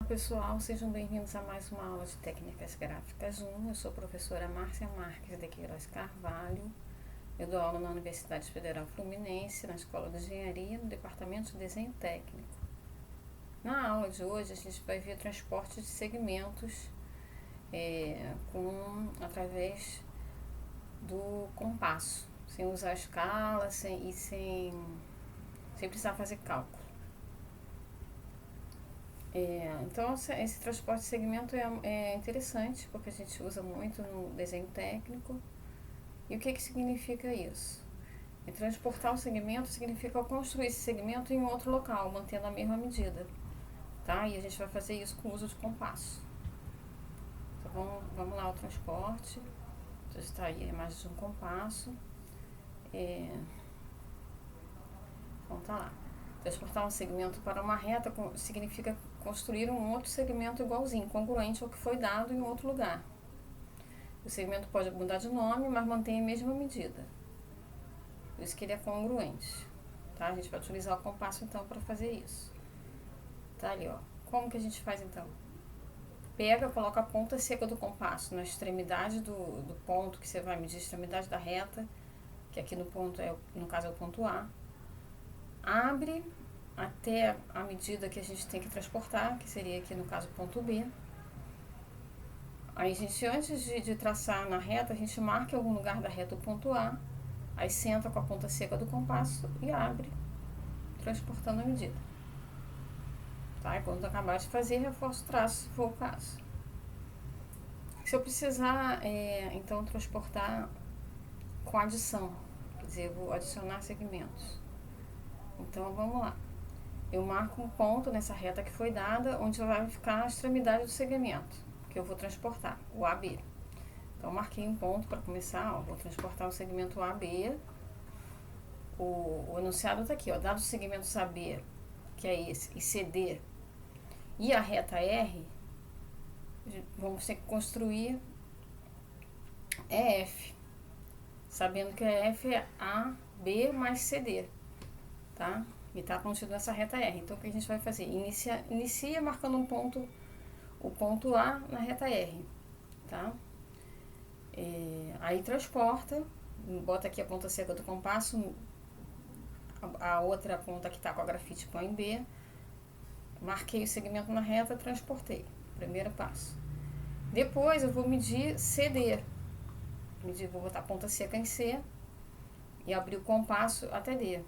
Pessoal, sejam bem-vindos a mais uma aula de Técnicas Gráficas 1. Eu sou a professora Márcia Marques de Queiroz Carvalho. Eu dou aula na Universidade Federal Fluminense, na Escola de Engenharia, no Departamento de Desenho Técnico. Na aula de hoje, a gente vai ver transporte de segmentos através do compasso, sem usar escala sem precisar fazer cálculo. Então, esse transporte de segmento é interessante, porque a gente usa muito no desenho técnico. E o que significa isso? Transportar um segmento significa construir esse segmento em outro local, mantendo a mesma medida. Tá? E a gente vai fazer isso com o uso de compasso. Então, vamos lá, o transporte. Então, está aí a imagem de um compasso. Então, tá lá. Transportar um segmento para uma reta significa construir um outro segmento igualzinho, congruente ao que foi dado em outro lugar. O segmento pode mudar de nome, mas mantém a mesma medida. Por isso que ele é congruente. Tá? A gente vai utilizar o compasso então para fazer isso. Tá ali, ó. Como que a gente faz então? Coloca a ponta seca do compasso na extremidade do ponto que você vai medir, a extremidade da reta, que aqui no caso é o ponto A. Abre até a medida que a gente tem que transportar, que seria aqui no caso ponto B. Aí a gente, antes de traçar na reta, a gente marca em algum lugar da reta o ponto A, aí senta com a ponta seca do compasso e abre, transportando a medida. Tá? E quando acabar de fazer, reforça o traço, se for o caso. Se eu precisar, então, transportar com adição, quer dizer, eu vou adicionar segmentos. Então, vamos lá. Eu marco um ponto nessa reta que foi dada, onde vai ficar a extremidade do segmento, que eu vou transportar, o AB. Então, marquei um ponto para começar, ó, vou transportar o segmento AB. O enunciado está aqui, ó, dado o segmento AB, que é esse, e CD, e a reta R, vamos ter que construir EF, sabendo que EF é AB mais CD, tá? E está contido nessa reta R. Então, o que a gente vai fazer? Inicia marcando o ponto A na reta R, tá? Aí transporta, bota aqui a ponta seca do compasso, a outra ponta que está com a grafite põe em B, marquei o segmento na reta, transportei, primeiro passo. Depois eu vou medir CD, vou botar a ponta seca em C e abrir o compasso até D.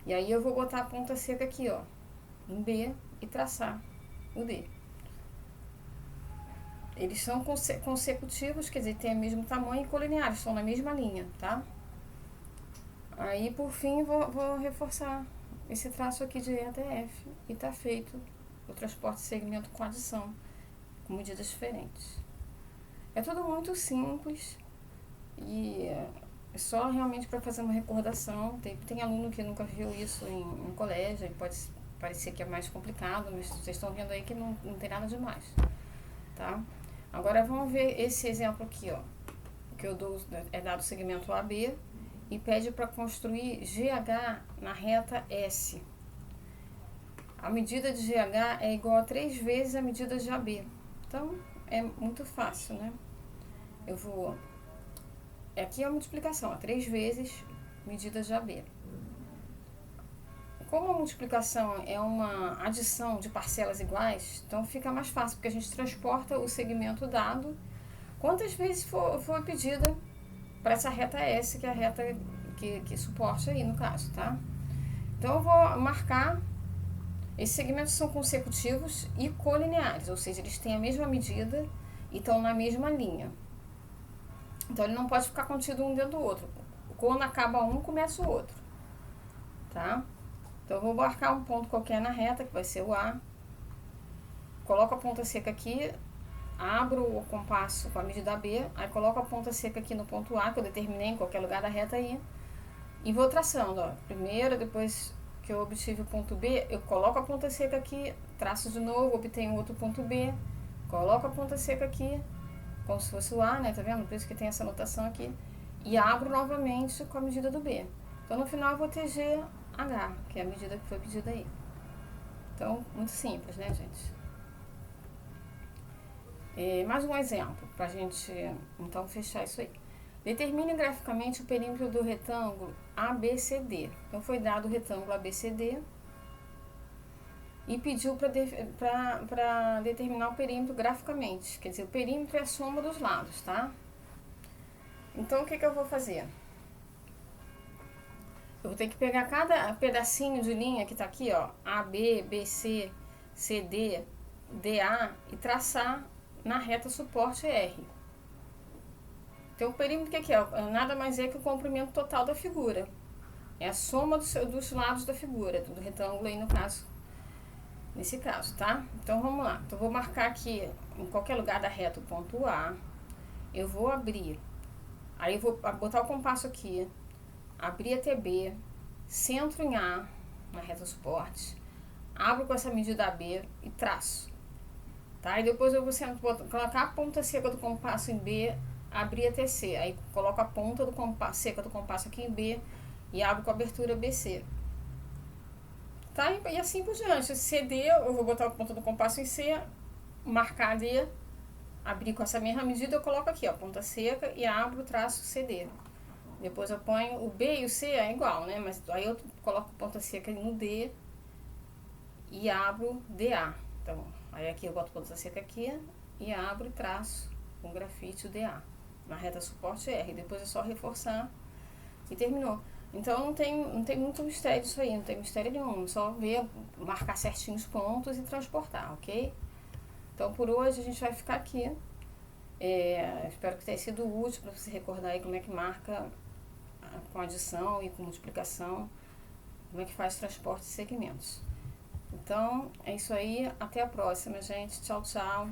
E aí eu vou botar a ponta seca aqui, ó, em B e traçar o D. Eles são consecutivos, quer dizer, tem o mesmo tamanho e colineares, estão na mesma linha, tá? Aí, por fim, vou reforçar esse traço aqui de E até F e tá feito o transporte de segmento com adição, com medidas diferentes. É tudo muito simples e é só realmente para fazer uma recordação. Tem aluno que nunca viu isso em colégio, pode parecer que é mais complicado, mas vocês estão vendo aí que não tem nada demais, tá? Agora vamos ver esse exemplo aqui, ó, que eu dou, é dado o segmento AB e pede para construir GH na reta S. A medida de GH é igual a 3 vezes a medida de AB. Então, é muito fácil, né? Aqui é a multiplicação, 3 vezes medida de AB. Como a multiplicação é uma adição de parcelas iguais, então fica mais fácil, porque a gente transporta o segmento dado quantas vezes for pedida para essa reta S, que é a reta que suporte aí no caso, tá? Então eu vou marcar, esses segmentos são consecutivos e colineares, ou seja, eles têm a mesma medida e estão na mesma linha. Então ele não pode ficar contido um dentro do outro. Quando acaba um, começa o outro, tá? Então eu vou marcar um ponto qualquer na reta, que vai ser o A. Coloco a ponta seca aqui, abro o compasso com a medida B, aí coloco a ponta seca aqui no ponto A, que eu determinei em qualquer lugar da reta aí, e vou traçando, ó. Primeiro, depois que eu obtive o ponto B, eu coloco a ponta seca aqui, traço de novo, obtenho outro ponto B, coloco a ponta seca aqui, como se fosse o A, né, tá vendo? Por isso que tem essa anotação aqui, e abro novamente com a medida do B. Então, no final, eu vou ter GH, que é a medida que foi pedida aí. Então, muito simples, né, gente? Mais um exemplo, para a gente então fechar isso aí. Determine graficamente o perímetro do retângulo ABCD. Então foi dado o retângulo ABCD e pediu para determinar o perímetro graficamente. Quer dizer, o perímetro é a soma dos lados, tá? Então o que eu vou fazer? Eu vou ter que pegar cada pedacinho de linha que está aqui, ó, AB, BC, CD, DA, e traçar na reta suporte R. Então o perímetro que é? Nada mais é que o comprimento total da figura. É a soma dos lados da figura, do retângulo aí no caso. Nesse caso, tá? Então vamos lá. Então eu vou marcar aqui em qualquer lugar da reta o ponto A. Eu vou abrir. Aí eu vou botar o compasso aqui. Abrir até B. Centro em A, na reta suporte. Abro com essa medida AB e traço. Tá? E depois eu vou colocar a ponta seca do compasso em B, abrir até C. Aí coloco a ponta do compasso, seca do compasso aqui em B e abro com a abertura BC. Tá? E assim por diante. CD, eu vou botar a ponta do compasso em C, marcar D, abrir com essa mesma medida, eu coloco aqui, ó, ponta seca e abro, traço CD. Depois eu ponho o B e o C, é igual, né? Mas aí eu coloco ponta seca no D e abro DA. Então, aí aqui eu boto ponta seca aqui e abro e traço com grafite o DA. Na reta suporte R. Depois é só reforçar e terminou. Então não tem muito mistério isso aí, não tem mistério nenhum. Só ver, marcar certinho os pontos e transportar, ok? Então por hoje a gente vai ficar aqui. Espero que tenha sido útil para você recordar aí como é que marca com adição e com multiplicação, como é que faz transporte de segmentos. Então é isso aí, até a próxima, gente. Tchau, tchau.